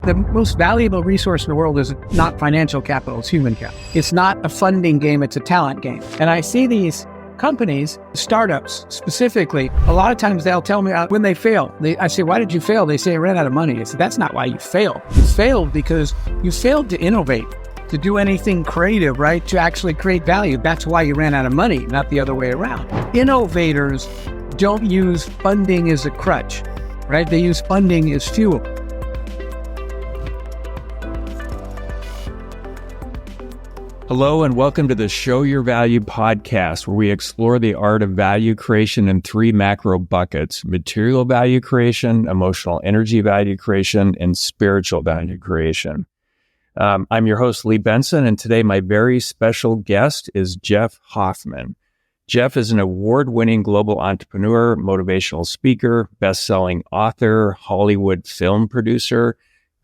The most valuable resource in the world is not financial capital, it's human capital. It's not a funding game, it's a talent game. And I see these companies, startups specifically, a lot of times they'll tell me when they fail. I say, why did you fail? They say, I ran out of money. I said, that's not why you failed. You failed because you failed to innovate, to do anything creative, right? To actually create value. That's why you ran out of money, not the other way around. Innovators don't use funding as a crutch, right? They use funding as fuel. Hello and welcome to the Show Your Value podcast, where we explore the art of value creation in three macro buckets: material value creation, emotional energy value creation, and spiritual value creation. I'm your host, Lee Benson, and today my very special guest is Jeff Hoffman. Jeff is an award-winning global entrepreneur, motivational speaker, best-selling author, Hollywood film producer,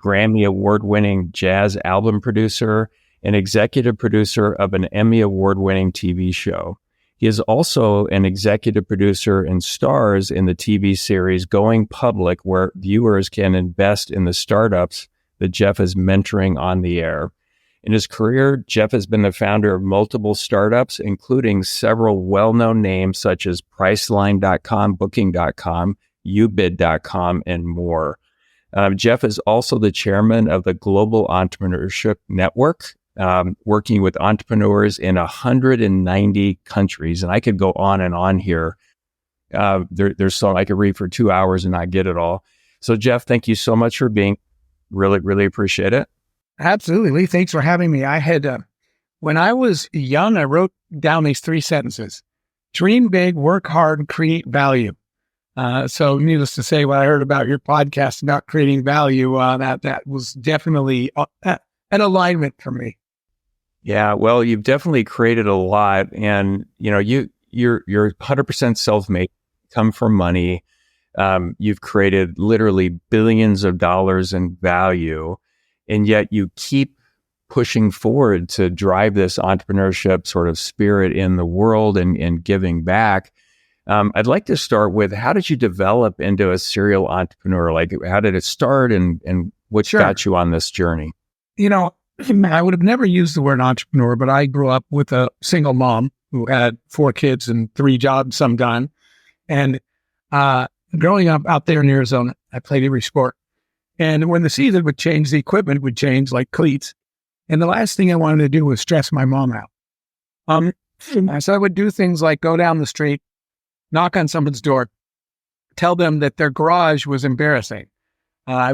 Grammy award-winning jazz album producer, and executive producer of an Emmy award-winning TV show. He is also an executive producer and stars in the TV series Going Public, where viewers can invest in the startups that Jeff is mentoring on the air. In his career, Jeff has been the founder of multiple startups, including several well-known names such as Priceline.com, Booking.com, Ubid.com, and more. Jeff is also the chairman of the Global Entrepreneurship Network, working with entrepreneurs in 190 countries. And I could go on and on here. There's some I could read for 2 hours and not get it all. So Jeff, thank you so much for being, really appreciate it. Absolutely, Lee. Thanks for having me. I had, when I was young, I wrote down these 3 sentences: dream big, work hard, create value. So needless to say, when I heard about your podcast about creating value, that was definitely an alignment for me. Yeah, well, you've definitely created a lot, and you're 100% self-made, come from money. You've created literally billions of dollars in value, and yet you keep pushing forward to drive this entrepreneurship sort of spirit in the world and giving back. I'd like to start with, how did you develop into a serial entrepreneur? Like, how did it start, and what got you on this journey? I would have never used the word entrepreneur, but I grew up with a single mom who had 4 kids and 3 jobs sometime. And growing up out there in Arizona, I played every sport. And when the season would change, the equipment would change, like cleats. And the last thing I wanted to do was stress my mom out. So I would do things like go down the street, knock on someone's door, tell them that their garage was embarrassing.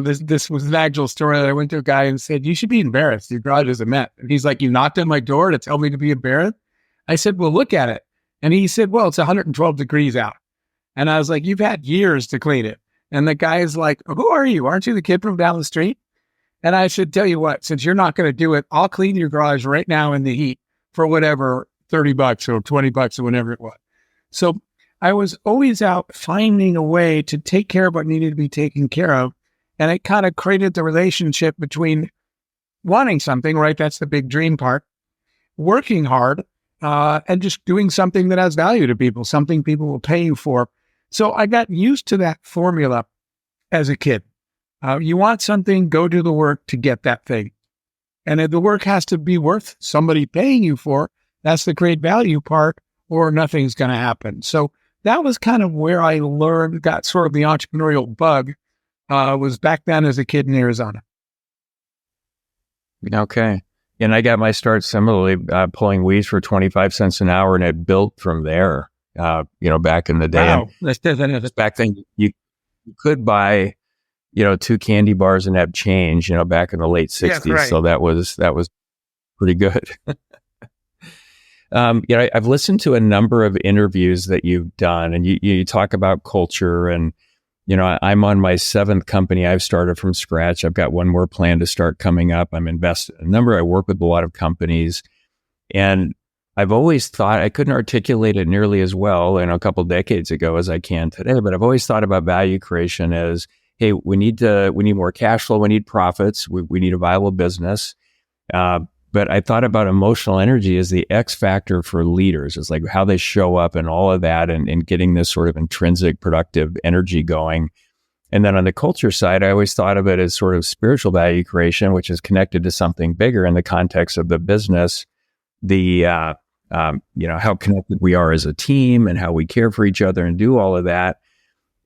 This was an actual story that I went to a guy and said, you should be embarrassed. Your garage is a mess. And he's like, you knocked on my door to tell me to be embarrassed? I said, well, look at it. And he said, well, it's 112 degrees out. And I was like, you've had years to clean it. And the guy is like, who are you? Aren't you the kid from down the street? And I said, tell you what, since you're not going to do it, I'll clean your garage right now in the heat for whatever, $30 or $20 or whatever it was. So I was always out finding a way to take care of what needed to be taken care of. And it kind of created the relationship between wanting something, right? That's the big dream part, working hard, and just doing something that has value to people, something people will pay you for. So I got used to that formula as a kid. You want something, go do the work to get that thing. And if the work has to be worth somebody paying you for, that's the great value part, or nothing's going to happen. So that was kind of where I got sort of the entrepreneurial bug. Was back then as a kid in Arizona. Okay. And I got my start similarly, pulling weeds for 25 cents an hour, and it built from there, back in the day. Wow. And back then, you could buy, 2 candy bars and have change, back in the late 60s. Yeah, right. So that was pretty good. I've listened to a number of interviews that you've done, and you talk about culture, and I'm on my 7th company I've started from scratch. I've got one more plan to start coming up. I'm invested in a number. I work with a lot of companies, and I've always thought, I couldn't articulate it nearly as well a couple of decades ago as I can today, but I've always thought about value creation as, hey, we need more cash flow. We need profits. We need a viable business. But I thought about emotional energy as the X factor for leaders. It's like how they show up and all of that, and getting this sort of intrinsic productive energy going. And then on the culture side, I always thought of it as sort of spiritual value creation, which is connected to something bigger in the context of the business, the, how connected we are as a team and how we care for each other and do all of that.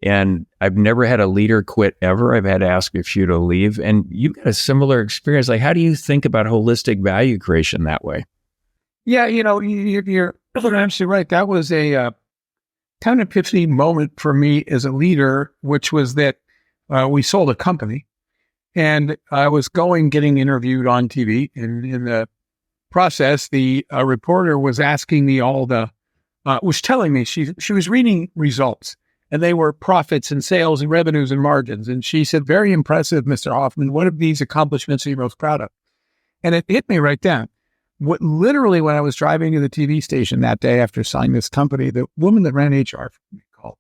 And I've never had a leader quit ever. I've had to ask a few to leave. And you've got a similar experience. Like, how do you think about holistic value creation that way? Yeah, you're absolutely right. That was a kind of epiphany moment for me as a leader, which was that we sold a company, and I was getting interviewed on TV, and in the process, the reporter was asking me was telling me she was reading results, and they were profits and sales and revenues and margins, and she said, "Very impressive, Mr. Hoffman. What of these accomplishments are you most proud of?" And it hit me right down. Literally, when I was driving to the TV station that day after signing this company, the woman that ran HR for me called.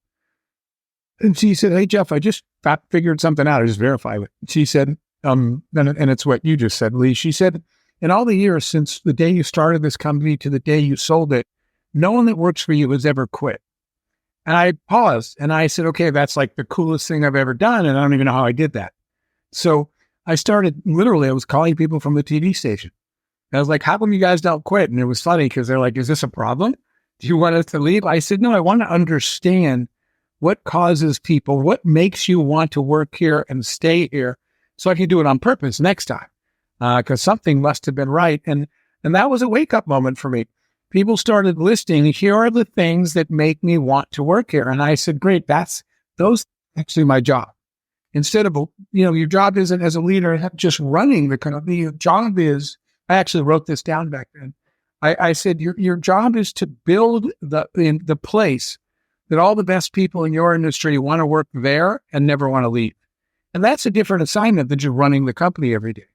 And she said, "Hey, Jeff, I just figured something out. I just verified it." She said, and it's what you just said, Lee. She said, "In all the years since the day you started this company to the day you sold it, no one that works for you has ever quit." And I paused and I said, "Okay, that's like the coolest thing I've ever done. And I don't even know how I did that." So I was calling people from the TV station. I was like, "How come you guys don't quit?" And it was funny because they're like, "Is this a problem? Do you want us to leave?" I said, "No, I want to understand what causes people, what makes you want to work here and stay here so I can do it on purpose next time." Because something must have been right. And that was a wake-up moment for me. People started listing, here are the things that make me want to work here. And I said, great, those actually my job. Instead of, your job isn't as a leader just running the company. Your job is, I actually wrote this down back then. I said, your job is to build the place that all the best people in your industry want to work there and never want to leave. And that's a different assignment than just running the company every day.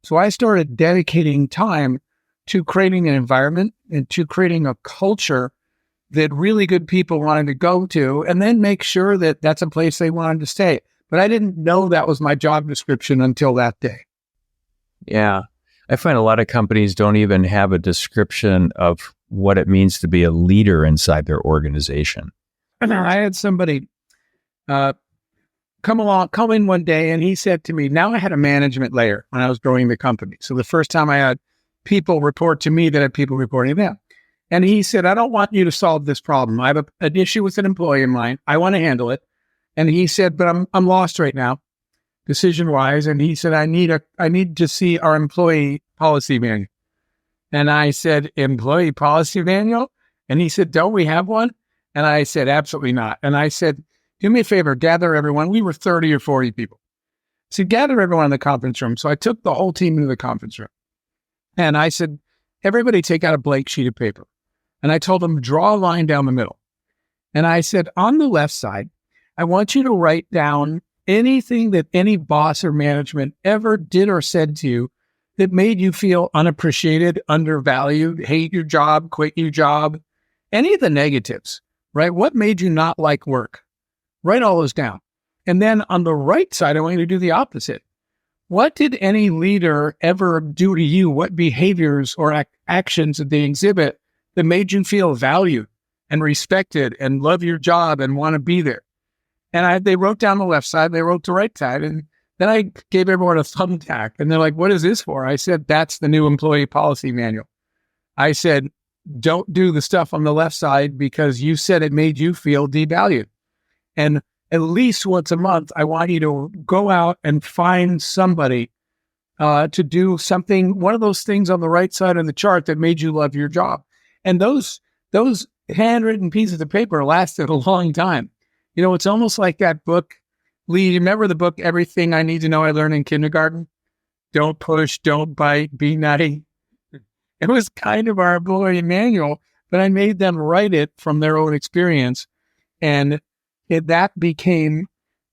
So I started dedicating time to creating an environment and to creating a culture that really good people wanted to go to, and then make sure that that's a place they wanted to stay. But I didn't know that was my job description until that day. Yeah. I find a lot of companies don't even have a description of what it means to be a leader inside their organization. I had somebody come in one day, and he said to me, now I had a management layer when I was growing the company. So the first time I had people report to me that had people reporting to them. And he said, I don't want you to solve this problem. I have an issue with an employee of mine. I want to handle it. And he said, but I'm lost right now, decision-wise. And he said, I need to see our employee policy manual. And I said, employee policy manual? And he said, don't we have one? And I said, absolutely not. And I said, do me a favor, gather everyone. We were 30 or 40 people. So gather everyone in the conference room. So I took the whole team into the conference room. And I said, everybody take out a blank sheet of paper. And I told them, draw a line down the middle. And I said, on the left side, I want you to write down anything that any boss or management ever did or said to you that made you feel unappreciated, undervalued, hate your job, quit your job, any of the negatives, right? What made you not like work? Write all those down. And then on the right side, I want you to do the opposite. What did any leader ever do to you? What behaviors or actions did they exhibit that made you feel valued and respected and love your job and want to be there? And they wrote down the left side, they wrote the right side. And then I gave everyone a thumbtack. And they're like, what is this for? I said, that's the new employee policy manual. I said, don't do the stuff on the left side because you said it made you feel devalued. And at least once a month, I want you to go out and find somebody to do something, one of those things on the right side of the chart that made you love your job. And those handwritten pieces of paper lasted a long time. It's almost like that book. Lee, you remember the book, Everything I Need to Know I Learned in Kindergarten? Don't push, don't bite, be nutty. It was kind of our employee manual, but I made them write it from their own experience. And that became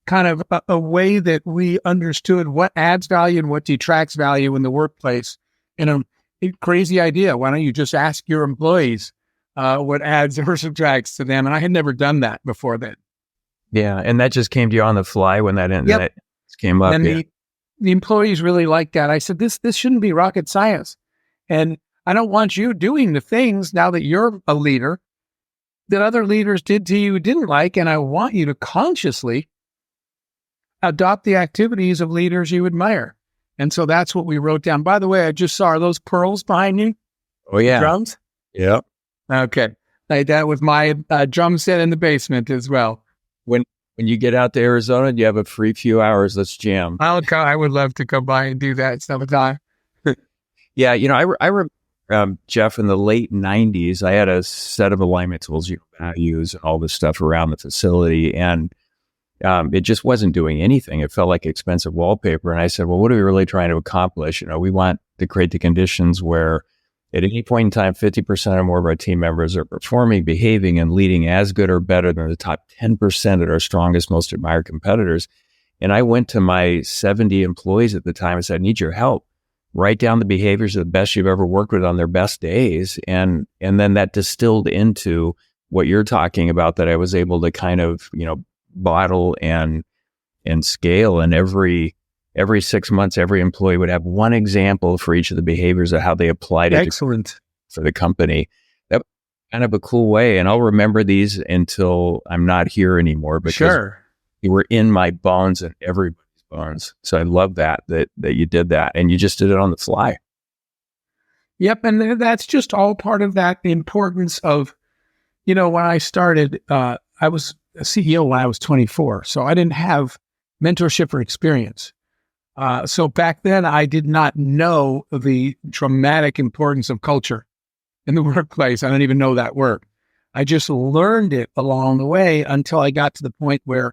kind of a way that we understood what adds value and what detracts value in the workplace. And a crazy idea. Why don't you just ask your employees what adds or subtracts to them? And I had never done that before then. Yeah. And that just came to you on the fly when that came up. And the employees really liked that. I said, this shouldn't be rocket science. And I don't want you doing the things now that you're a leader that other leaders did to you didn't like. And I want you to consciously adopt the activities of leaders you admire. And so that's what we wrote down. By the way, I just saw, are those pearls behind you? Oh, yeah. Drums? Yep. Okay. Like that with my drum set in the basement as well. When you get out to Arizona and you have a free few hours, let's jam. I would love to come by and do that sometime. Yeah, I remember, Jeff, in the late 90s, I had a set of alignment tools, values and all this stuff around the facility. And it just wasn't doing anything. It felt like expensive wallpaper. And I said, well, what are we really trying to accomplish? We want to create the conditions where at any point in time, 50% or more of our team members are performing, behaving, and leading as good or better than the top 10% at our strongest, most admired competitors. And I went to my 70 employees at the time and said, I need your help. Write down the behaviors of the best you've ever worked with on their best days. And then that distilled into what you're talking about, that I was able to kind of, bottle and scale. And every 6 months, every employee would have one example for each of the behaviors of how they applied it for the company. That was kind of a cool way. And I'll remember these until I'm not here anymore, because you were in my bones and everybody's bones. So I love that you did that, and you just did it on the fly. Yep. And that's just all part of that, the importance of, when I started, I was a CEO when I was 24. So I didn't have mentorship or experience. So back then I did not know the dramatic importance of culture in the workplace. I didn't even know that word. I just learned it along the way until I got to the point where,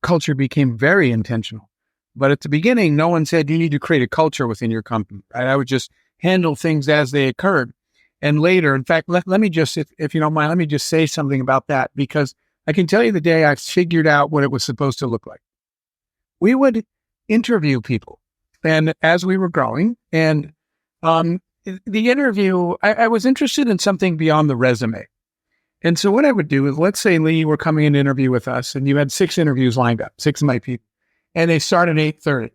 culture became very intentional. But at the beginning, no one said you need to create a culture within your company. Right? I would just handle things as they occurred. And later, in fact, let me just, if you don't mind, let me just say something about that, because I can tell you the day I figured out what it was supposed to look like. We would interview people, and as we were growing, and the interview, I was interested in something beyond the resume. And so what I would do is, let's say, Lee, you were coming in to interview with us, and you had 6 interviews lined up, 6 of my people, and they start at 8:30.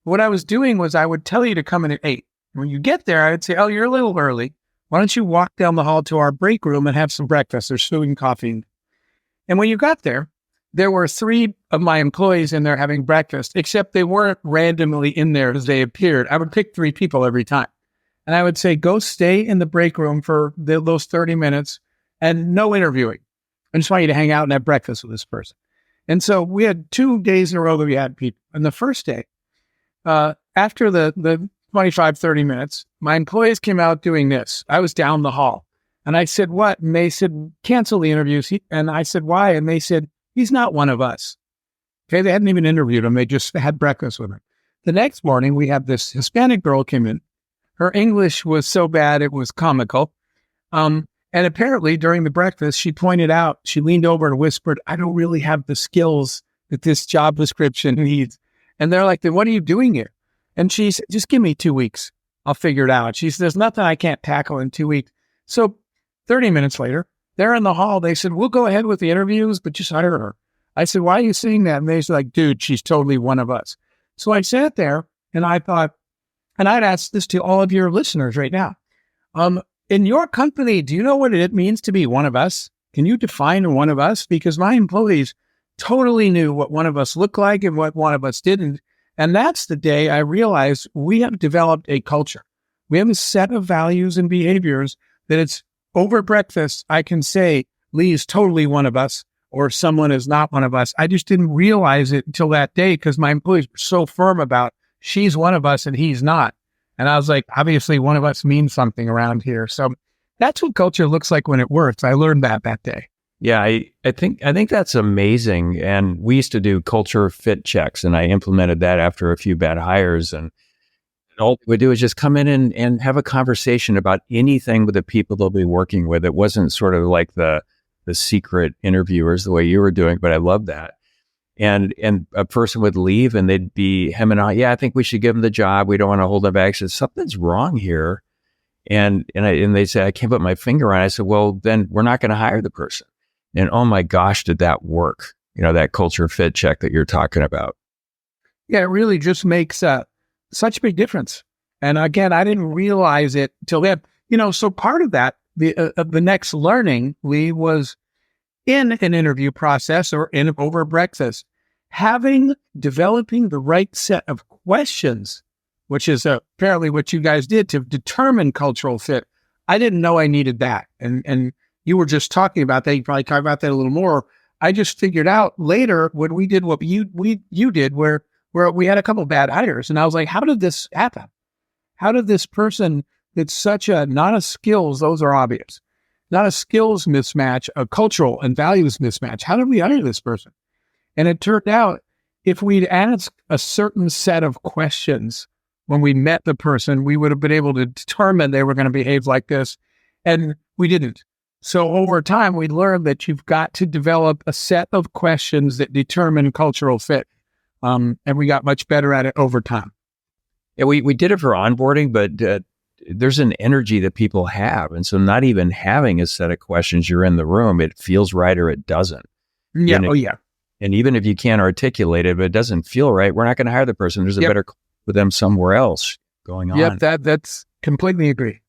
What I was doing was I would tell you to come in at 8. When you get there, I would say, oh, you're a little early. Why don't you walk down the hall to our break room and have some breakfast? There's food and coffee. And when you got there were 3 of my employees in there having breakfast, except they weren't randomly in there as they appeared. I would pick 3 people every time. And I would say, go stay in the break room for those 30 minutes and no interviewing. I just want you to hang out and have breakfast with this person. And so we had 2 days in a row that we had people. And the first day, after the 25, 30 minutes, my employees came out doing this. I was down the hall. And I said, what? And they said, cancel the interviews. And I said, why? And they said, he's not one of us. Okay, they hadn't even interviewed him. They just had breakfast with him. The next morning, we had this Hispanic girl came in. Her English was so bad, it was comical. And apparently, during the breakfast, she pointed out, she leaned over and whispered, I don't really have the skills that this job description needs. And they're like, then what are you doing here? And she said, just give me 2 weeks. I'll figure it out. She said, there's nothing I can't tackle in 2 weeks. So 30 minutes later, they're in the hall. They said, we'll go ahead with the interviews, but just hire her. I said, why are you saying that? And they said, like, dude, she's totally one of us. So I sat there and I thought, and I'd ask this to all of your listeners right now. In your company, do you know what it means to be one of us? Can you define one of us? Because my employees totally knew what one of us looked like and what one of us didn't. And that's the day I realized we have developed a culture. We have a set of values and behaviors that it's over breakfast. I can say Lee is totally one of us or someone is not one of us. I just didn't realize it until that day because my employees were so firm about she's one of us and he's not. And I was like, obviously one of us means something around here. So that's what culture looks like when it works. I learned that day. Yeah, I think that's amazing. And we used to do culture fit checks, and I implemented that after a few bad hires. And all we would do is just come in and have a conversation about anything with the people they'll be working with. It wasn't sort of like the secret interviewers the way you were doing, but I love that. And a person would leave and they'd be hemming on, yeah, I think we should give them the job. We don't want to hold them back. I said, something's wrong here. And they say, I can't put my finger on it. I said, well, then we're not going to hire the person. And oh my gosh, did that work? That culture fit check that you're talking about. Yeah, it really just makes such a big difference. And again, I didn't realize it till then. So part of that, the next learning, Lee, was in an interview process or over breakfast. developing the right set of questions, which is apparently what you guys did to determine cultural fit. I didn't know I needed that. And you were just talking about that. You probably talk about that a little more. I just figured out later when we did what you did, where we had a couple of bad hires. And I was like, how did this happen? How did this person that's such a, not a skills, those are obvious, not a skills mismatch, a cultural and values mismatch. How did we hire this person? And it turned out if we'd asked a certain set of questions when we met the person, we would have been able to determine they were going to behave like this. And we didn't. So over time, we learned that you've got to develop a set of questions that determine cultural fit. And we got much better at it over time. Yeah, we did it for onboarding, but there's an energy that people have. And so not even having a set of questions, you're in the room, it feels right or it doesn't. Yeah. And Yeah. And even if you can't articulate it, but it doesn't feel right, we're not going to hire the person. There's a better with them somewhere else going on. Yep, that's completely agree.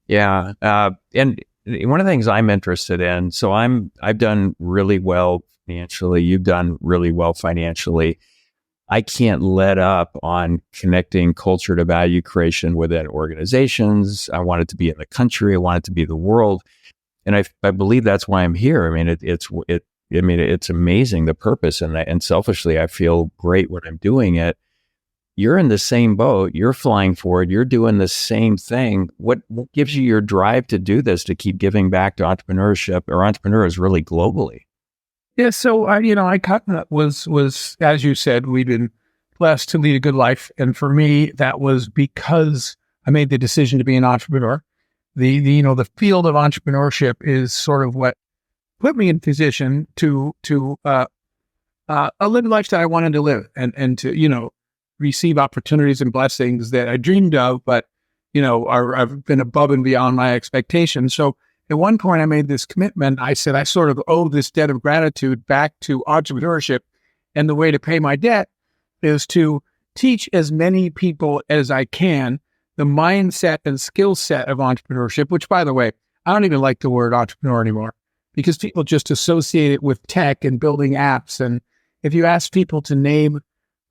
Yeah. And one of the things I'm interested in, so I've done really well financially. You've done really well financially. I can't let up on connecting culture to value creation within organizations. I want it to be in the country. I want it to be the world. And I believe that's why I'm here. I mean, it's amazing, the purpose. And selfishly, I feel great when I'm doing it. You're in the same boat. You're flying forward. You're doing the same thing. What gives you your drive to do this, to keep giving back to entrepreneurship or entrepreneurs really globally? Yeah, so I was, as you said, we've been blessed to lead a good life, and for me, that was because I made the decision to be an entrepreneur. The field of entrepreneurship is sort of what put me in position to live a life that I wanted to live, and to receive opportunities and blessings that I dreamed of, but have been above and beyond my expectations. So at one point, I made this commitment. I said, I sort of owe this debt of gratitude back to entrepreneurship. And the way to pay my debt is to teach as many people as I can the mindset and skill set of entrepreneurship, which, by the way, I don't even like the word entrepreneur anymore because people just associate it with tech and building apps. And if you ask people to name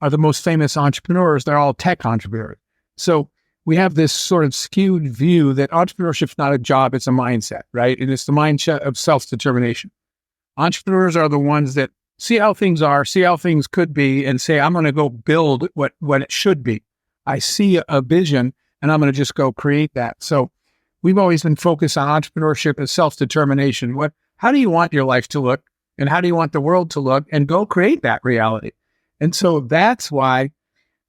the most famous entrepreneurs, they're all tech entrepreneurs. So we have this sort of skewed view that entrepreneurship is not a job, it's a mindset, right? And it's the mindset of self-determination. Entrepreneurs are the ones that see how things are, see how things could be, and say, I'm going to go build what it should be. I see a vision, and I'm going to just go create that. So we've always been focused on entrepreneurship as self-determination. How do you want your life to look, and how do you want the world to look, and go create that reality. And so that's why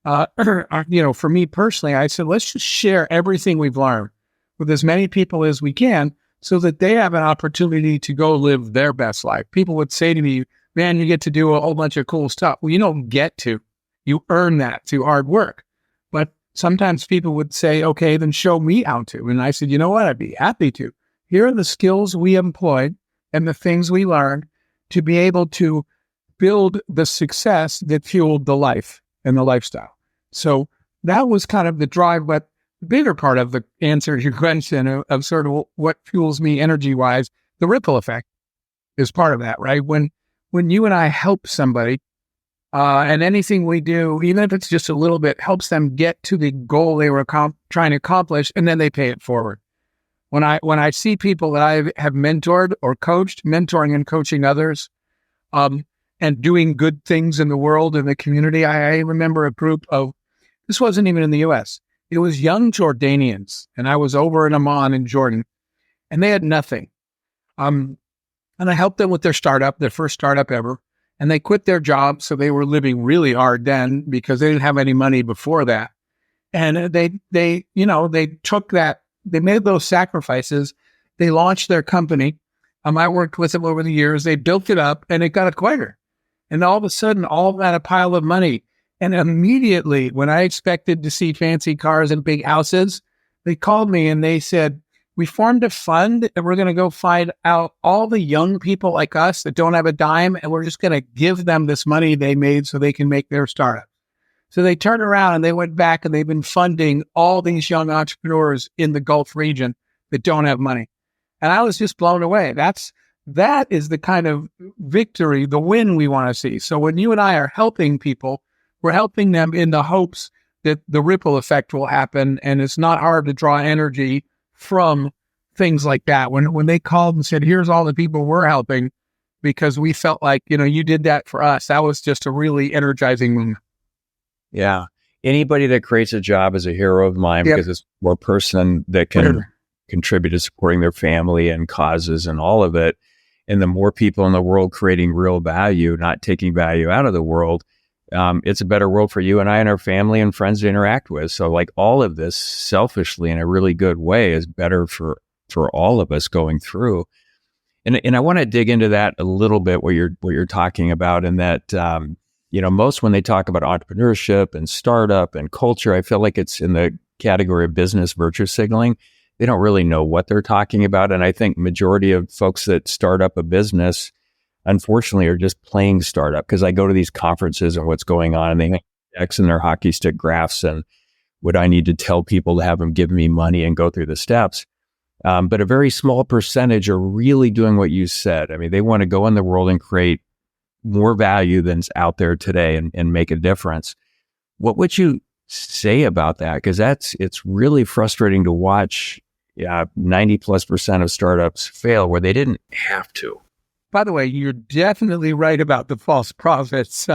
for me personally, I said, let's just share everything we've learned with as many people as we can so that they have an opportunity to go live their best life. People would say to me, man, you get to do a whole bunch of cool stuff. Well, you don't get to. You earn that through hard work. But sometimes people would say, okay, then show me how to. And I said, you know what? I'd be happy to. Here are the skills we employed and the things we learned to be able to build the success that fueled the life and the lifestyle. So that was kind of the drive, but the bigger part of the answer to your question of sort of what fuels me energy-wise, the ripple effect is part of that, right? When you and I help somebody, and anything we do, even if it's just a little bit, helps them get to the goal they were trying to accomplish, and then they pay it forward. When I see people that I have mentored or coached, mentoring and coaching others, and doing good things in the world, in the community. I remember a group of, this wasn't even in the US, it was young Jordanians. And I was over in Amman in Jordan, and they had nothing. And I helped them with their startup, their first startup ever. And they quit their job. So they were living really hard then because they didn't have any money before that. And they took that, they made those sacrifices. They launched their company. I worked with them over the years. They built it up and it got acquired. And all of a sudden, all that a pile of money. And immediately, when I expected to see fancy cars and big houses, they called me and they said, we formed a fund and we're going to go find out all the young people like us that don't have a dime. And we're just going to give them this money they made so they can make their startup. So they turned around and they went back and they've been funding all these young entrepreneurs in the Gulf region that don't have money. And I was just blown away. That's that is the kind of victory, the win we want to see. So when you and I are helping people, we're helping them in the hopes that the ripple effect will happen. And it's not hard to draw energy from things like that. When they called and said, here's all the people we're helping, because we felt like, you did that for us. That was just a really energizing moment. Yeah. Anybody that creates a job is a hero of mine because it's more person that can contribute to supporting their family and causes and all of it. And the more people in the world creating real value, not taking value out of the world, it's a better world for you and I and our family and friends to interact with. So like all of this selfishly in a really good way is better for all of us going through. And I want to dig into that a little bit, what you're talking about, and that, most when they talk about entrepreneurship and startup and culture, I feel like it's in the category of business virtue signaling. They don't really know what they're talking about. And I think majority of folks that start up a business, unfortunately, are just playing startup, because I go to these conferences and what's going on, and they have X in their hockey stick graphs and what I need to tell people to have them give me money and go through the steps. But a very small percentage are really doing what you said. I mean, they want to go in the world and create more value than's out there today and make a difference. What would you say about that? Because it's really frustrating to watch 90+% of startups fail where they didn't have to. By the way, you're definitely right about the false prophets.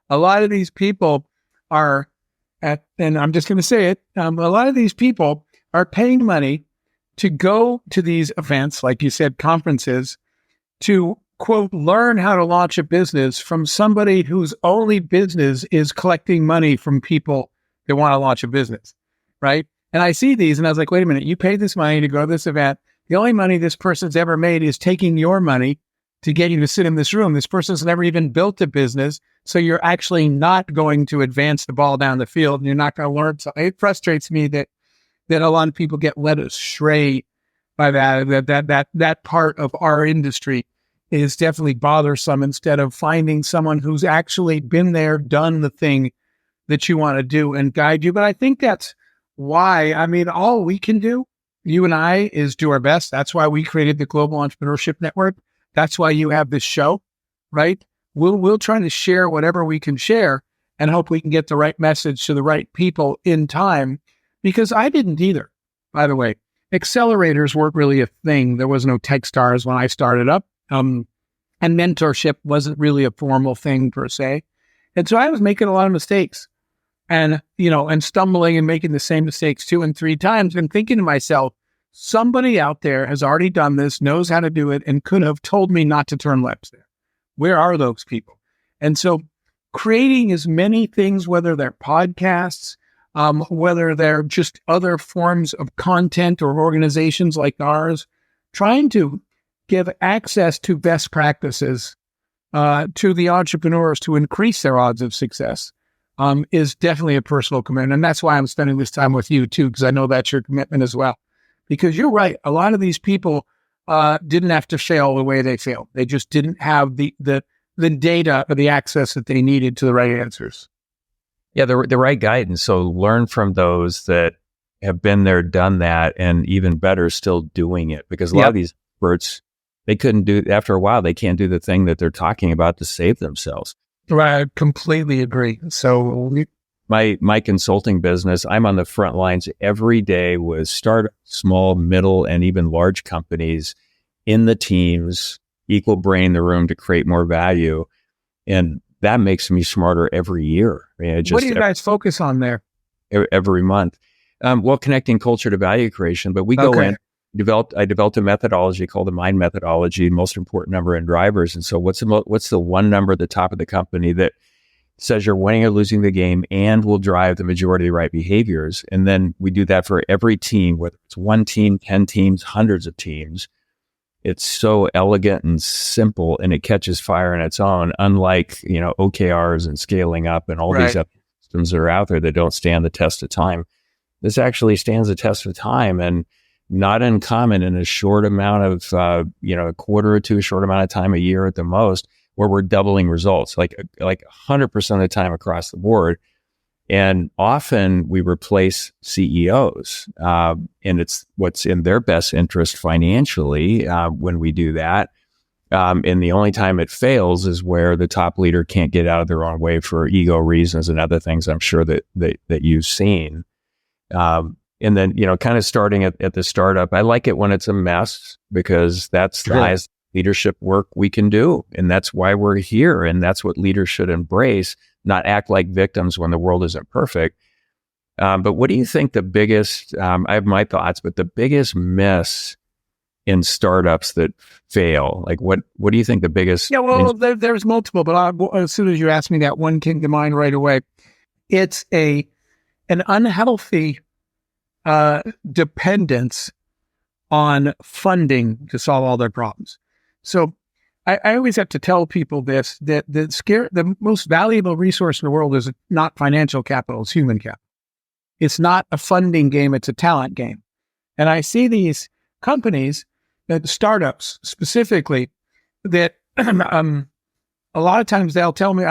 A lot of these people are and I'm just going to say it, a lot of these people are paying money to go to these events, like you said, conferences, to, quote, learn how to launch a business from somebody whose only business is collecting money from people that want to launch a business, right? And I see these and I was like, wait a minute, you paid this money to go to this event. The only money this person's ever made is taking your money to get you to sit in this room. This person's never even built a business. So you're actually not going to advance the ball down the field, and you're not going to learn. So it frustrates me that a lot of people get led astray by that part of our industry is definitely bothersome, instead of finding someone who's actually been there, done the thing that you want to do and guide you. But I think that's why, all we can do, you and I, is do our best. That's why we created the Global Entrepreneurship Network. That's why you have this show, right? We'll try to share whatever we can share and hope we can get the right message to the right people in time. Because I didn't either, by the way. Accelerators weren't really a thing. There was no Techstars when I started up. And mentorship wasn't really a formal thing per se. And so I was making a lot of mistakes and stumbling and making the same mistakes 2 and 3 times and thinking to myself, somebody out there has already done this, knows how to do it, and could have told me not to turn left there. Where are those people? And so creating as many things, whether they're podcasts, whether they're just other forms of content or organizations like ours, trying to give access to best practices to the entrepreneurs to increase their odds of success is definitely a personal commitment. And that's why I'm spending this time with you too, because I know that's your commitment as well. Because you're right, a lot of these people didn't have to fail the way they failed. They just didn't have the data or the access that they needed to the right answers. Yeah, the right guidance. So learn from those that have been there, done that, and even better, still doing it. Because a lot of these experts, they couldn't do, after a while, they can't do the thing that they're talking about to save themselves. Right, I completely agree. So my consulting business, I'm on the front lines every day with startup, small, middle, and even large companies in the teams, equal brain in the room to create more value. And that makes me smarter every year. What do you guys focus on there? Every month. Connecting culture to value creation, but we go in, I developed a methodology called the MIND methodology, most important number in drivers. And so what's the one number at the top of the company that says you're winning or losing the game and will drive the majority of the right behaviors? And then we do that for every team, whether it's 1 team, 10 teams, hundreds of teams. It's so elegant and simple, and it catches fire on its own, unlike, OKRs and scaling up and all these other systems that are out there that don't stand the test of time. This actually stands the test of time, and not uncommon in a short amount of, a quarter or two, short amount of time, a year at the most, where we're doubling results, like 100% of the time across the board. And often we replace CEOs, and it's what's in their best interest financially when we do that. And the only time it fails is where the top leader can't get out of their own way for ego reasons and other things I'm sure that you've seen. And then, kind of starting at the startup, I like it when it's a mess because that's the highest leadership work we can do. And that's why we're here. And that's what leaders should embrace, not act like victims when the world isn't perfect. But what do you think the biggest, I have my thoughts, but the biggest miss in startups that fail? Like what do you think the biggest? Yeah, well, there's multiple, but as soon as you ask me that, one came to mind right away. It's an unhealthy dependence on funding to solve all their problems. So I always have to tell people this, that the most valuable resource in the world is not financial capital, it's human capital. It's not a funding game, it's a talent game. And I see these companies, startups specifically, that a lot of times they'll tell me,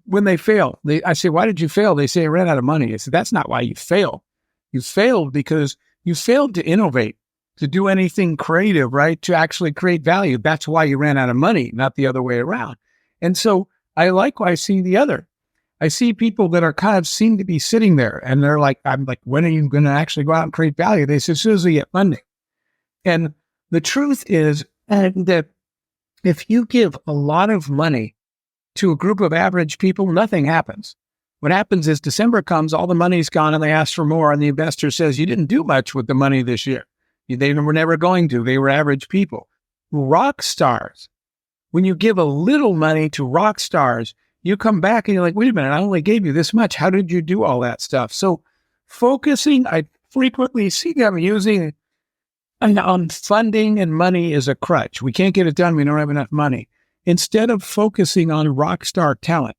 when they fail, I say, why did you fail? They say, I ran out of money. I said, that's not why you fail. You failed because you failed to innovate, to do anything creative, right? To actually create value. That's why you ran out of money, not the other way around. And so I see the other. I see people that are kind of seem to be sitting there and they're like, I'm like, when are you going to actually go out and create value? They say, as soon as we get funding. And the truth is that if you give a lot of money to a group of average people, nothing happens. What happens is December comes, all the money's gone and they ask for more. And the investor says, you didn't do much with the money this year. They were never going to. They were average people. Rock stars. When you give a little money to rock stars, you come back and you're like, wait a minute, I only gave you this much. How did you do all that stuff? So focusing, I frequently see them using on funding and money as a crutch. We can't get it done. We don't have enough money. Instead of focusing on rock star talent.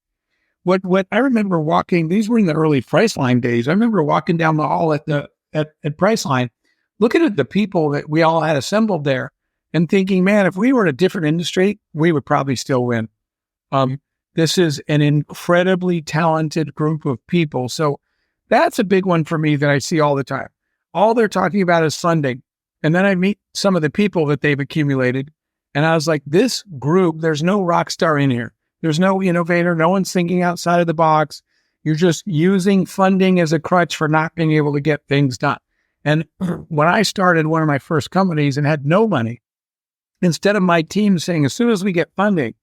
What I remember walking, these were in the early Priceline days. I remember walking down the hall at Priceline, looking at the people that we all had assembled there and thinking, man, if we were in a different industry, we would probably still win. This is an incredibly talented group of people. So that's a big one for me that I see all the time. All they're talking about is funding. And then I meet some of the people that they've accumulated. And I was like, this group, there's no rock star in here. There's no innovator. No one's thinking outside of the box. You're just using funding as a crutch for not being able to get things done. And when I started one of my first companies and had no money, instead of my team saying, as soon as we get funding,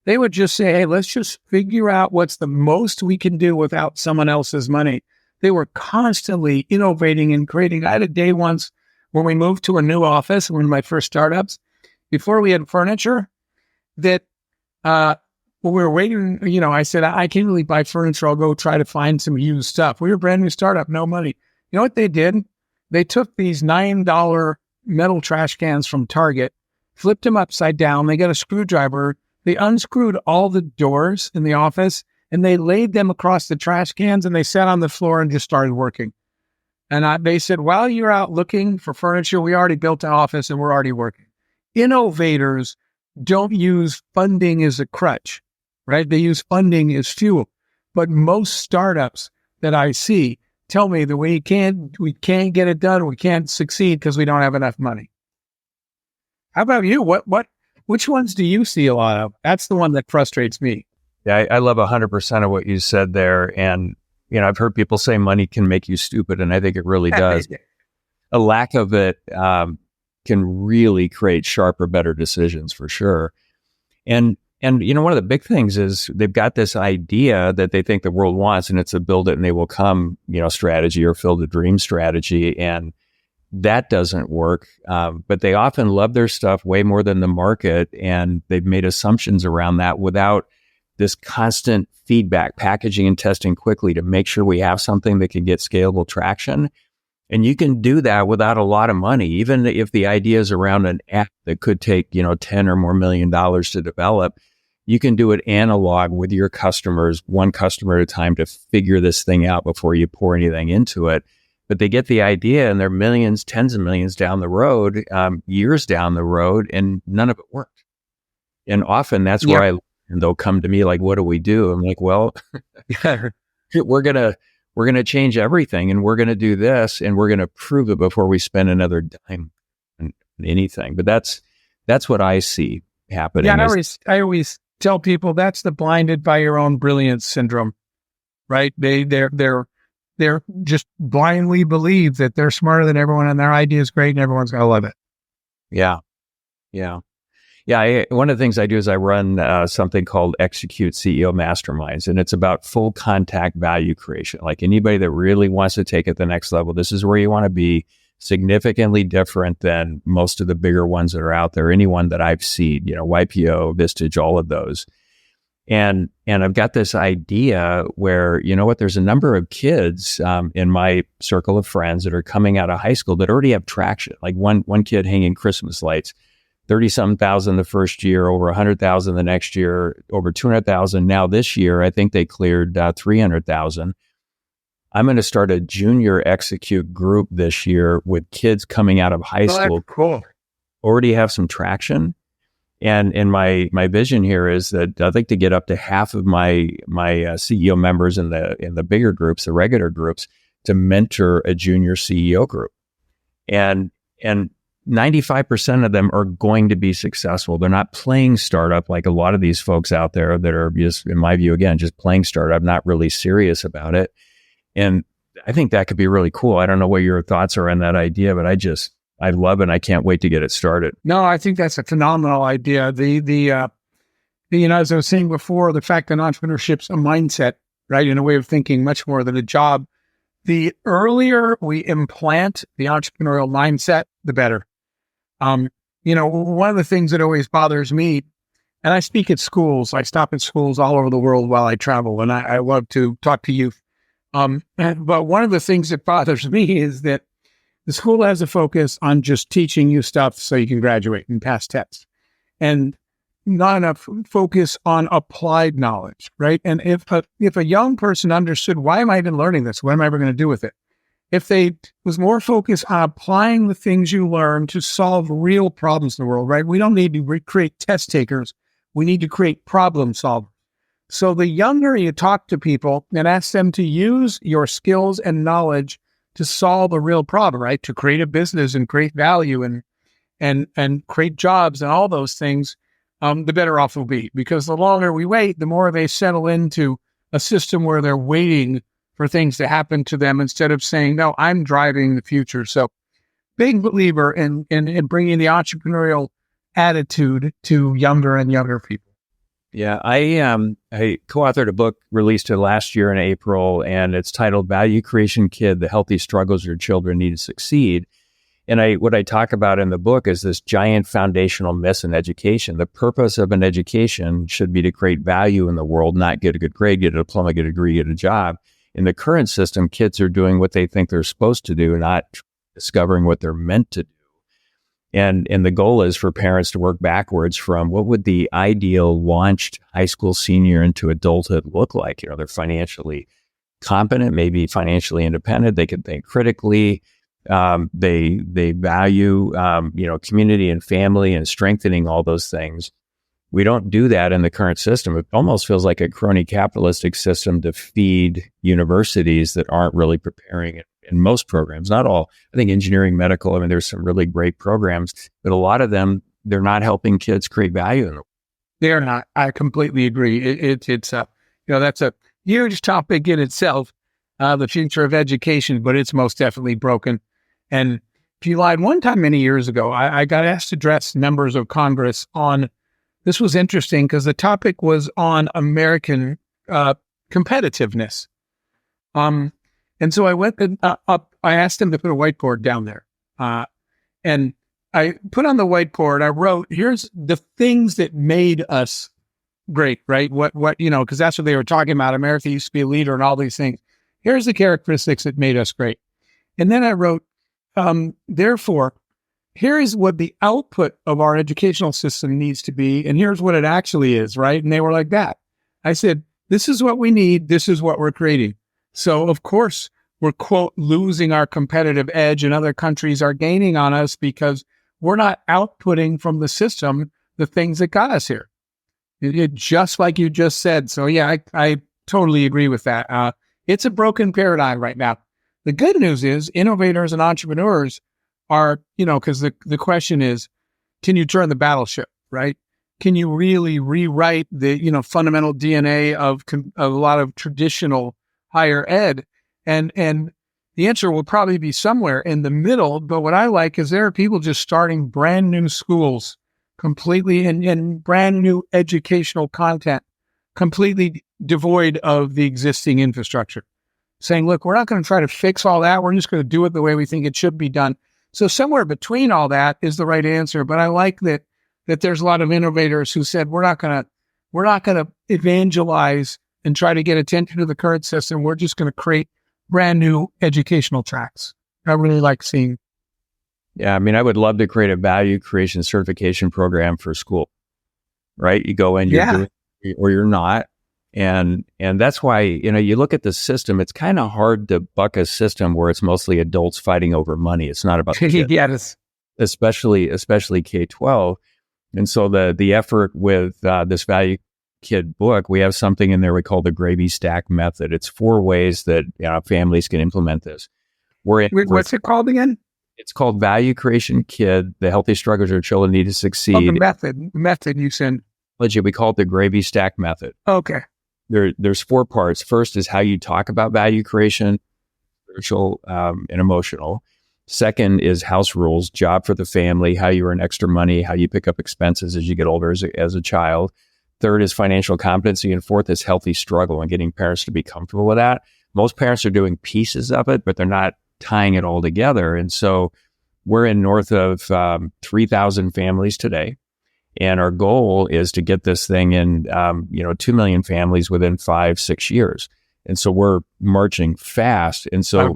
they would just say, hey, let's just figure out what's the most we can do without someone else's money. They were constantly innovating and creating. I had a day once when we moved to a new office, one of my first startups, before we had furniture, that when we were waiting, I said, I can't really buy furniture. I'll go try to find some used stuff. We were a brand new startup, no money. You know what they did? They took these $9 metal trash cans from Target, flipped them upside down. They got a screwdriver. They unscrewed all the doors in the office and they laid them across the trash cans and they sat on the floor and just started working. And they said, while you're out looking for furniture, we already built an office and we're already working. Innovators don't use funding as a crutch, right? They use funding as fuel. But most startups that I see tell me that we can't get it done. We can't succeed because we don't have enough money. How about you? Which ones do you see a lot of? That's the one that frustrates me. Yeah, I love 100% of what you said there. And, I've heard people say money can make you stupid, and I think it really does. A lack of it can really create sharper, better decisions for sure. And one of the big things is they've got this idea that they think the world wants, and it's a build it and they will come, strategy or fill the dream strategy. And that doesn't work. But they often love their stuff way more than the market. And they've made assumptions around that without this constant feedback, packaging and testing quickly to make sure we have something that can get scalable traction. And you can do that without a lot of money, even if the idea is around an app that could take, $10 or more million to develop. You can do it analog with your customers, one customer at a time, to figure this thing out before you pour anything into it. But they get the idea and they're millions, tens of millions down the road, years down the road, and none of it worked. And often that's where and they'll come to me like, what do we do? I'm like, well, we're going to change everything and we're going to do this and we're going to prove it before we spend another dime on anything. But that's what I see. happening. Yeah, and I always tell people that's the blinded by your own brilliance syndrome, right? They're just blindly believe that they're smarter than everyone and their idea is great and everyone's going to love it. Yeah. Yeah. Yeah. One of the things I do is I run something called Execute CEO Masterminds, and it's about full contact value creation. Like anybody that really wants to take it the next level, this is where you want to be, significantly different than most of the bigger ones that are out there. Anyone that I've seen, YPO, Vistage, all of those. And I've got this idea where, there's a number of kids in my circle of friends that are coming out of high school that already have traction. Like one kid hanging Christmas lights, 30-something thousand the first year, over 100,000 the next year, over 200,000. Now this year, I think they cleared 300,000. I'm going to start a junior execute group this year with kids coming out of high school. That's cool. Already have some traction. And my vision here is that I'd like to get up to half of my CEO members in the bigger groups, the regular groups, to mentor a junior CEO group. And 95% of them are going to be successful. They're not playing startup like a lot of these folks out there that are just, in my view, again, just playing startup, not really serious about it. And I think that could be really cool. I don't know what your thoughts are on that idea, but I love it and I can't wait to get it started. No, I think that's a phenomenal idea. As I was saying before, the fact that entrepreneurship's a mindset, right? In a way of thinking much more than a job. The earlier we implant the entrepreneurial mindset, the better. One of the things that always bothers me, and I speak at schools, I stop at schools all over the world while I travel, and I love to talk to youth. But one of the things that bothers me is that the school has a focus on just teaching you stuff so you can graduate and pass tests, and not enough focus on applied knowledge, right? And if a young person understood, why am I even learning this? What am I ever going to do with it? If they was more focused on applying the things you learn to solve real problems in the world, right? We don't need to create test takers. We need to create problem solvers. So the younger you talk to people and ask them to use your skills and knowledge to solve a real problem, right? To create a business and create value and create jobs and all those things, the better off we'll be. Because the longer we wait, the more they settle into a system where they're waiting for things to happen to them instead of saying, no, I'm driving the future. So big believer in bringing the entrepreneurial attitude to younger and younger people. Yeah, I co-authored a book released last year in April, and it's titled Value Creation Kid, The Healthy Struggles Your Children Need to Succeed. And what I talk about in the book is this giant foundational miss in education. The purpose of an education should be to create value in the world, not get a good grade, get a diploma, get a degree, get a job. In the current system, kids are doing what they think they're supposed to do, not discovering what they're meant to do. And the goal is for parents to work backwards from what would the ideal launched high school senior into adulthood look like? They're financially competent, maybe financially independent. They can think critically. They value, community and family and strengthening all those things. We don't do that in the current system. It almost feels like a crony capitalistic system to feed universities that aren't really preparing in most programs, not all. I think engineering, medical, there's some really great programs, but a lot of them, they're not helping kids create value in the world. They're not. I completely agree. It's that's a huge topic in itself, the future of education, but it's most definitely broken. And if you lied one time many years ago, I got asked to address members of Congress on, this was interesting because the topic was on American competitiveness. And so I went up, I asked him to put a whiteboard down there. And I put on the whiteboard, I wrote, here's the things that made us great, right? What, because that's what they were talking about. America used to be a leader and all these things. Here's the characteristics that made us great. And then I wrote, therefore, here is what the output of our educational system needs to be. And here's what it actually is, right? And they were like that. I said, this is what we need. This is what we're creating. So, of course, we're, quote, losing our competitive edge and other countries are gaining on us because we're not outputting from the system the things that got us here. It just like you just said. So, yeah, I totally agree with that. It's a broken paradigm right now. The good news is innovators and entrepreneurs are, because the question is, can you turn the battleship, right? can you really rewrite the fundamental DNA of a lot of traditional higher ed? And the answer will probably be somewhere in the middle. But what I like is there are people just starting brand new schools completely and brand new educational content, completely devoid of the existing infrastructure, saying, look, we're not going to try to fix all that. We're just going to do it the way we think it should be done. So somewhere between all that is the right answer. But I like that there's a lot of innovators who said, we're not going to evangelize and try to get attention to the current system. We're just going to create brand new educational tracks. I really like seeing. Yeah, I mean, I would love to create a value creation certification program for school, right? You go in, you're doing it, or you're not. And that's why, you look at the system, it's kind of hard to buck a system where it's mostly adults fighting over money. It's not about the kids. Yes. Especially K-12. And so the effort with this Value Kid book, we have something in there we call the gravy stack method. It's 4 ways that families can implement this. What's it called again? It's called Value Creation Kid, the healthy struggles your children need to succeed. Oh, the method you said. Legit, we call it the gravy stack method. Okay. There's 4 parts. First is how you talk about value creation, spiritual and emotional. Second is house rules, job for the family, how you earn extra money, how you pick up expenses as you get older as a child. Third is financial competency. And fourth is healthy struggle and getting parents to be comfortable with that. Most parents are doing pieces of it, but they're not tying it all together. And so we're in north of 3,000 families today. And our goal is to get this thing in, 2 million families within 5-6 years. And so we're marching fast. And so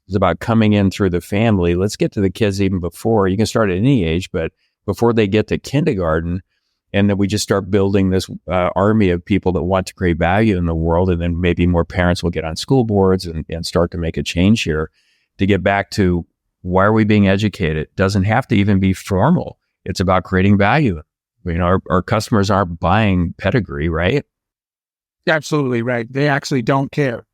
it's about coming in through the family. Let's get to the kids even before. You can start at any age, but before they get to kindergarten. And then we just start building this army of people that want to create value in the world. And then maybe more parents will get on school boards and start to make a change here to get back to why are we being educated? It doesn't have to even be formal. It's about creating value. Our customers aren't buying pedigree, right? Absolutely right. They actually don't care.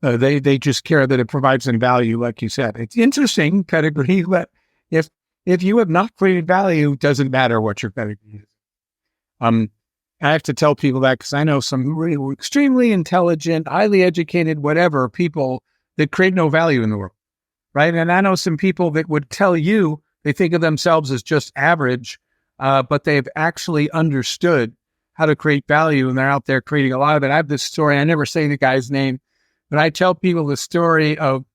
They just care that it provides them value, like you said. It's interesting, pedigree, but if you have not created value, it doesn't matter what your pedigree is. I have to tell people that because I know some really extremely intelligent, highly educated, whatever people that create no value in the world, right? And I know some people that would tell you they think of themselves as just average, but they've actually understood how to create value, and they're out there creating a lot of it. I have this story. I never say the guy's name, but I tell people the story of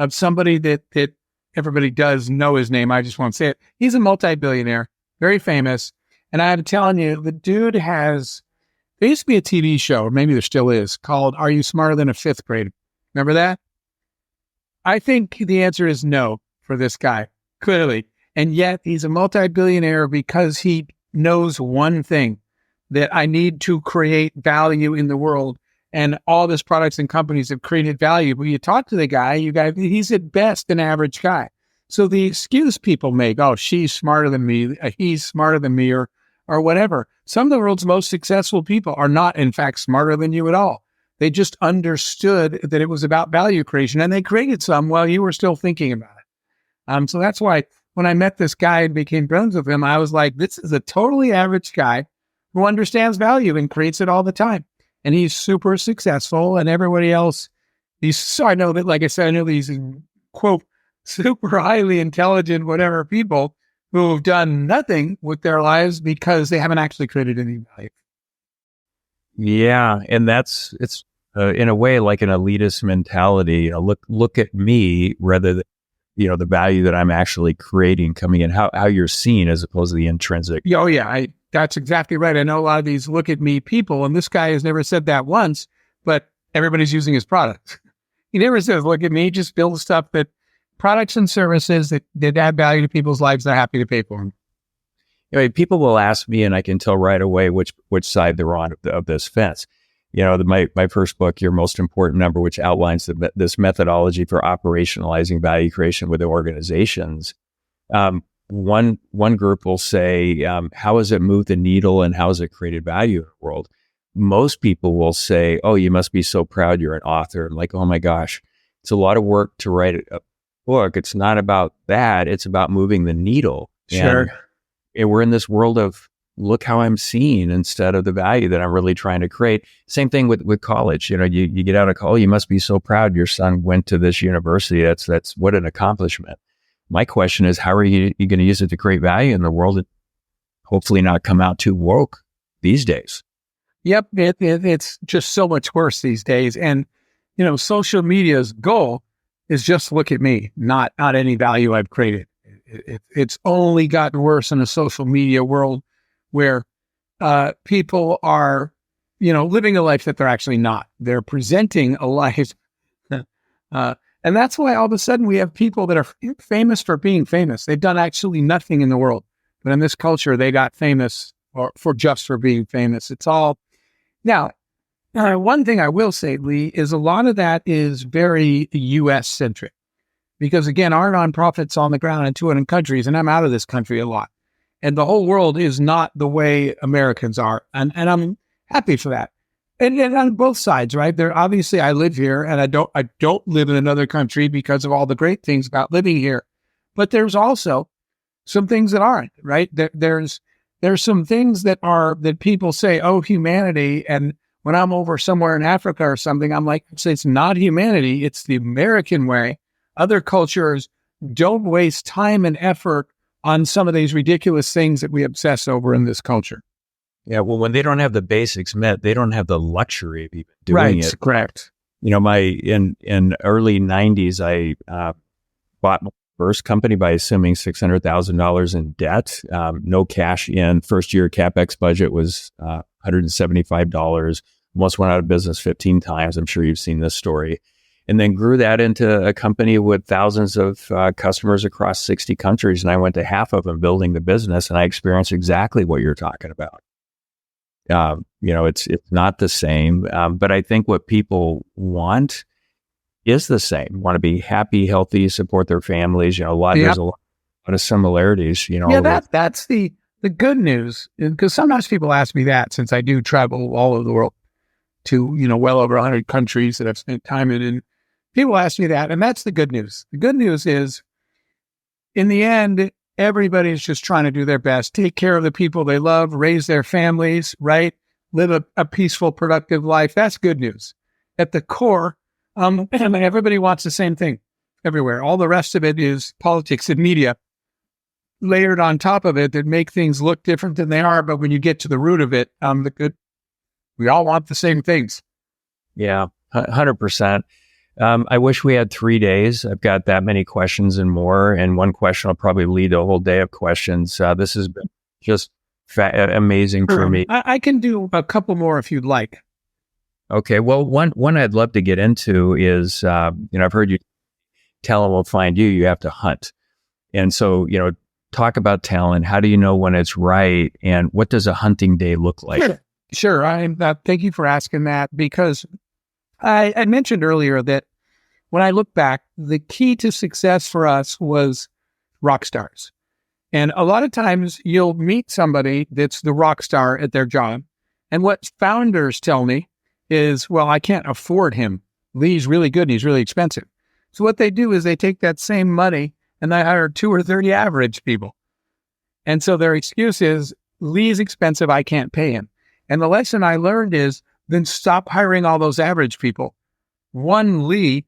somebody that everybody does know his name. I just won't say it. He's a multi-billionaire, very famous. And I'm telling you, the dude there used to be a TV show, or maybe there still is, called Are You Smarter Than a Fifth Grader? Remember that? I think the answer is no for this guy, clearly. And yet he's a multi-billionaire because he knows one thing, that I need to create value in the world. And all these products and companies have created value. But you talk to the guy, he's at best an average guy. So the excuse people make, oh, she's smarter than me, he's smarter than me, or whatever. Some of the world's most successful people are not, in fact, smarter than you at all. They just understood that it was about value creation, and they created some while you were still thinking about it. So that's why when I met this guy and became friends with him, I was like, this is a totally average guy who understands value and creates it all the time. And he's super successful, and everybody else, I know that, like I said, I know these, quote, super highly intelligent, whatever people who have done nothing with their lives because they haven't actually created any value. Yeah. And it's in a way like an elitist mentality. Look at me rather than, the value that I'm actually creating coming in, how you're seen as opposed to the intrinsic. Oh, yeah. That's exactly right. I know a lot of these look at me people, and this guy has never said that once, but everybody's using his product. He never says, look at me, just build stuff that products and services that add value to people's lives. They're happy to pay for them. People will ask me, and I can tell right away which side they're on of this fence. My first book, Your Most Important Number, which outlines this methodology for operationalizing value creation with organizations. One group will say, how has it moved the needle and how has it created value in the world? Most people will say, oh, you must be so proud you're an author. I'm like, oh my gosh, it's a lot of work to write a book. It's not about that. It's about moving the needle. Sure. And we're in this world of look how I'm seen instead of the value that I'm really trying to create. Same thing with college. You get out of college, you must be so proud your son went to this university. That's what an accomplishment. My question is, how are you going to use it to create value in the world and hopefully not come out too woke these days? Yep. It's just so much worse these days. And, social media's goal is just look at me, not any value I've created. It's only gotten worse in a social media world where people are, living a life that they're actually not. They're presenting a life. And that's why all of a sudden we have people that are famous for being famous. They've done actually nothing in the world. But in this culture, they got famous for being famous. It's all. Now, one thing I will say, Lee, is a lot of that is very U.S. centric. Because again, our nonprofit's on the ground in 200 countries, and I'm out of this country a lot. And the whole world is not the way Americans are. And I'm happy for that. And on both sides, right? There, obviously, I live here, and I don't live in another country because of all the great things about living here. But there's also some things that aren't, right? There's some things that people say, oh, humanity. And when I'm over somewhere in Africa or something, I'm like, it's not humanity. It's the American way. Other cultures don't waste time and effort on some of these ridiculous things that we obsess over in this culture. Yeah, well, when they don't have the basics met, they don't have the luxury of even doing it. Right, correct. In early 90s, I bought my first company by assuming $600,000 in debt, no cash in. First year CapEx budget was $175. Almost went out of business 15 times. I'm sure you've seen this story. And then grew that into a company with thousands of customers across 60 countries. And I went to half of them building the business, and I experienced exactly what you're talking about. It's not the same, but I think what people want is the same. Want to be happy, healthy, support their families. There's a lot of similarities. That's the good news, because sometimes people ask me that, since I do travel all over the world to well over 100 countries that I've spent time in, and people ask me that, and that's the good news. The good news is, in the end, everybody's just trying to do their best, take care of the people they love, raise their families, right? Live a peaceful, productive life. That's good news. At the core, everybody wants the same thing everywhere. All the rest of it is politics and media layered on top of it that make things look different than they are. But when you get to the root of it, we all want the same things. Yeah, 100%. I wish we had 3 days. I've got that many questions and more. And one question will probably lead a whole day of questions. This has been just amazing for me. I can do a couple more if you'd like. Okay. Well, one I'd love to get into is, I've heard you talent will find you. You have to hunt. And so, talk about talent. How do you know when it's right? And what does a hunting day look like? Sure. Thank you for asking that, because I mentioned earlier that when I look back, the key to success for us was rock stars. And a lot of times you'll meet somebody that's the rock star at their job. And what founders tell me is, well, I can't afford him. Lee's really good and he's really expensive. So what they do is they take that same money and they hire 2 or 30 average people. And so their excuse is, Lee's expensive, I can't pay him. And the lesson I learned is, then stop hiring all those average people. One Lee,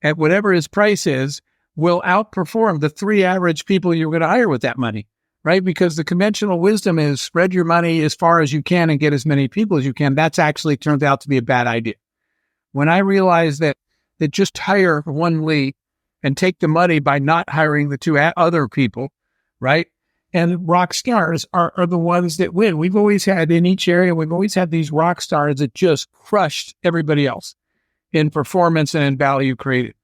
at whatever his price is, will outperform the 3 average people you're going to hire with that money, right? Because the conventional wisdom is spread your money as far as you can and get as many people as you can. That's actually turned out to be a bad idea. When I realized that just hire one Lee and take the money by not hiring the 2 other people, right? And rock stars are the ones that win. We've always had, in each area, we've always had these rock stars that just crushed everybody else in performance and in value created.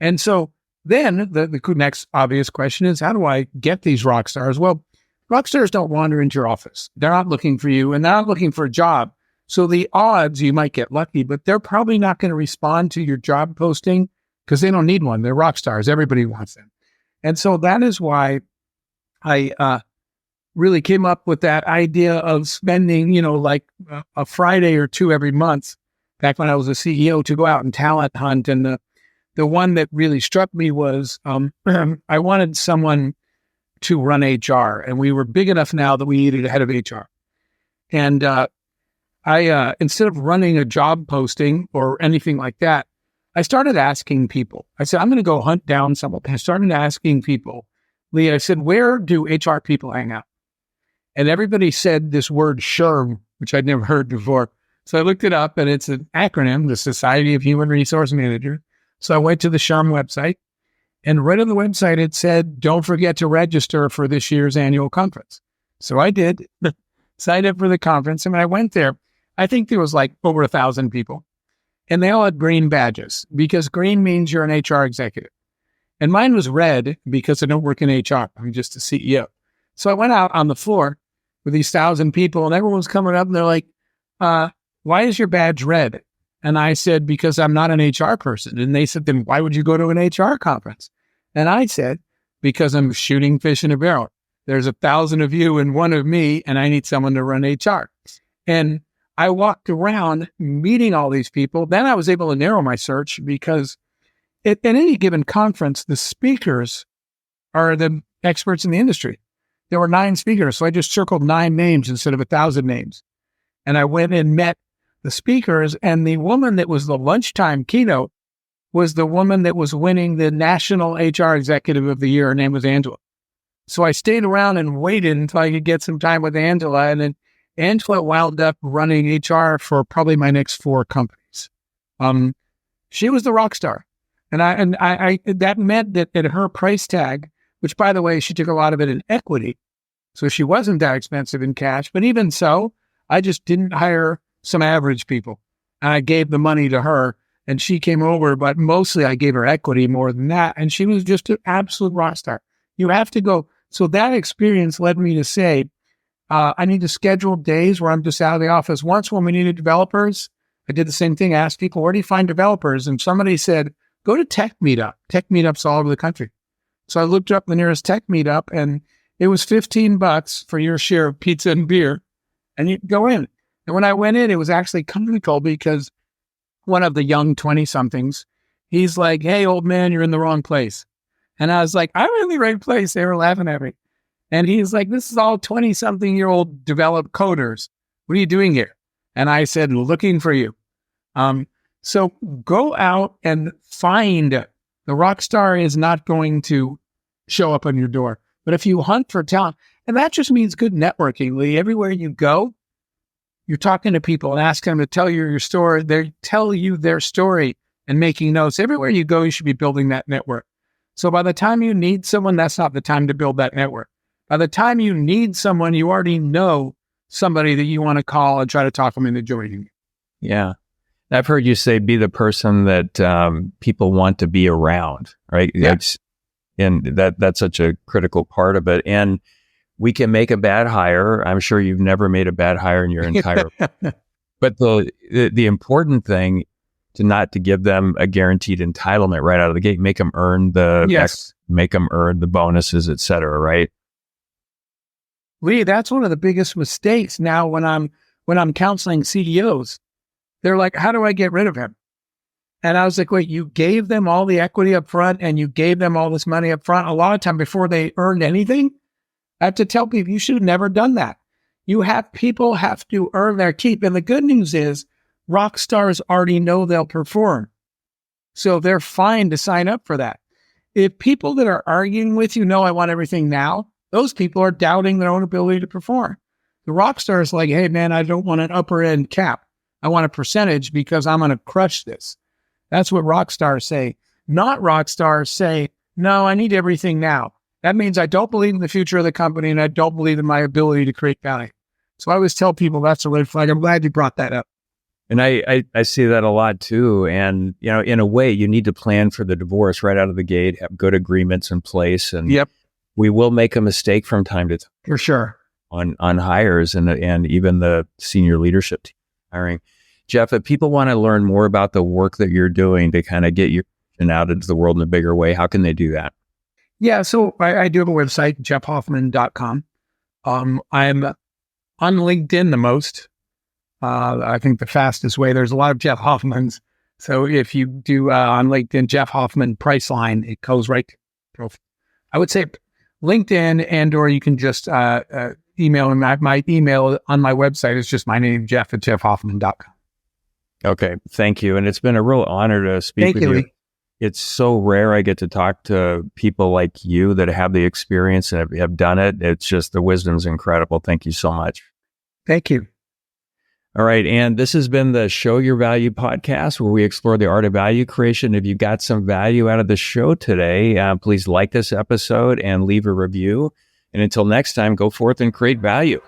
And so then the next obvious question is, how do I get these rock stars? Well, rock stars don't wander into your office. They're not looking for you, and they're not looking for a job. So the odds, you might get lucky, but they're probably not going to respond to your job posting because they don't need one. They're rock stars. Everybody wants them. And so that is why I really came up with that idea of spending, like a Friday or 2 every month, back when I was a CEO, to go out and talent hunt. And the one that really struck me was I wanted someone to run HR, and we were big enough now that we needed a head of HR. And I instead of running a job posting or anything like that, I started asking people. I said, I'm going to go hunt down someone. I started asking people, Lee, I said, where do HR people hang out? And everybody said this word SHRM, which I'd never heard before. So I looked it up, and it's an acronym, the Society of Human Resource Managers. So I went to the SHRM website, and right on the website, it said, don't forget to register for this year's annual conference. So I did, signed up for the conference, and when I went there, I think there was like over 1,000 people. And they all had green badges, because green means you're an HR executive. And mine was red because I don't work in HR. I'm just a CEO. So I went out on the floor with these 1,000 people, and everyone was coming up, and they're like, why is your badge red? And I said, because I'm not an HR person. And they said, then why would you go to an HR conference? And I said, because I'm shooting fish in a barrel. There's 1,000 of you and one of me, and I need someone to run HR. And I walked around meeting all these people. Then I was able to narrow my search, because at any given conference, the speakers are the experts in the industry. There were 9 speakers, so I just circled 9 names instead of 1,000 names. And I went and met the speakers, and the woman that was the lunchtime keynote was the woman that was winning the National HR Executive of the Year. Her name was Angela. So I stayed around and waited until I could get some time with Angela, and then Angela wound up running HR for probably my next 4 companies. She was the rock star. And I that meant that at her price tag, which, by the way, she took a lot of it in equity, so she wasn't that expensive in cash. But even so, I just didn't hire some average people. I gave the money to her, and she came over, but mostly I gave her equity more than that. And she was just an absolute rock star. You have to go. So that experience led me to say, I need to schedule days where I'm just out of the office. Once when we needed developers, I did the same thing. I asked people, where do you find developers? And somebody said, go to Tech Meetup. Tech Meetups all over the country. So I looked up the nearest Tech Meetup, and it was $15 for your share of pizza and beer, and you go in. And when I went in, it was actually comical, because one of the young 20-somethings, he's like, hey, old man, you're in the wrong place. And I was like, I'm in the right place. They were laughing at me. And he's like, this is all 20-something-year-old developed coders. What are you doing here? And I said, looking for you. So go out and find. The rock star is not going to show up on your door. But if you hunt for talent, and that just means good networking, Lee. Everywhere you go, you're talking to people and asking them to tell you your story. They tell you their story and making notes. Everywhere you go, you should be building that network. So by the time you need someone, that's not the time to build that network. By the time you need someone, you already know somebody that you want to call and try to talk them into joining you. Yeah. I've heard you say, be the person that people want to be around, right? Yeah. And that's such a critical part of it. And we can make a bad hire. I'm sure you've never made a bad hire in your entire life. But the important thing to give them a guaranteed entitlement right out of the gate, make them earn make them earn the bonuses, et cetera, right? Lee, that's one of the biggest mistakes now when I'm counseling CEOs. They're like, how do I get rid of him? And I was like, wait, you gave them all the equity up front and you gave them all this money up front a lot of time before they earned anything? I have to tell people, you should have never done that. People have to earn their keep. And the good news is rock stars already know they'll perform. So they're fine to sign up for that. If people that are arguing with you know I want everything now, those people are doubting their own ability to perform. The rock star is like, hey, man, I don't want an upper end cap. I want a percentage because I'm going to crush this. That's what rock stars say. Not rock stars say, no, I need everything now. That means I don't believe in the future of the company and I don't believe in my ability to create value. So I always tell people that's a red flag. I'm glad you brought that up. And I see that a lot too. And, in a way, you need to plan for the divorce right out of the gate, have good agreements in place. And yep, we will make a mistake from time to time. For sure. On hires and even the senior leadership team hiring. Jeff, if people want to learn more about the work that you're doing to kind of get your out into the world in a bigger way, how can they do that? Yeah, so I do have a website, jeffhoffman.com. I'm on LinkedIn the most. I think the fastest way. There's a lot of Jeff Hoffmans. So if you do on LinkedIn, Jeff Hoffman Priceline, it goes right to profile. I would say LinkedIn, and or you can just email. And my email on my website is just my name, Jeff@jeffhoffman.com. Okay. Thank you. And it's been a real honor to speak with you. Lee. It's so rare I get to talk to people like you that have the experience and have done it. It's just the wisdom's incredible. Thank you so much. Thank you. All right. And this has been the Show Your Value podcast, where we explore the art of value creation. If you got some value out of the show today, please like this episode and leave a review. And until next time, go forth and create value.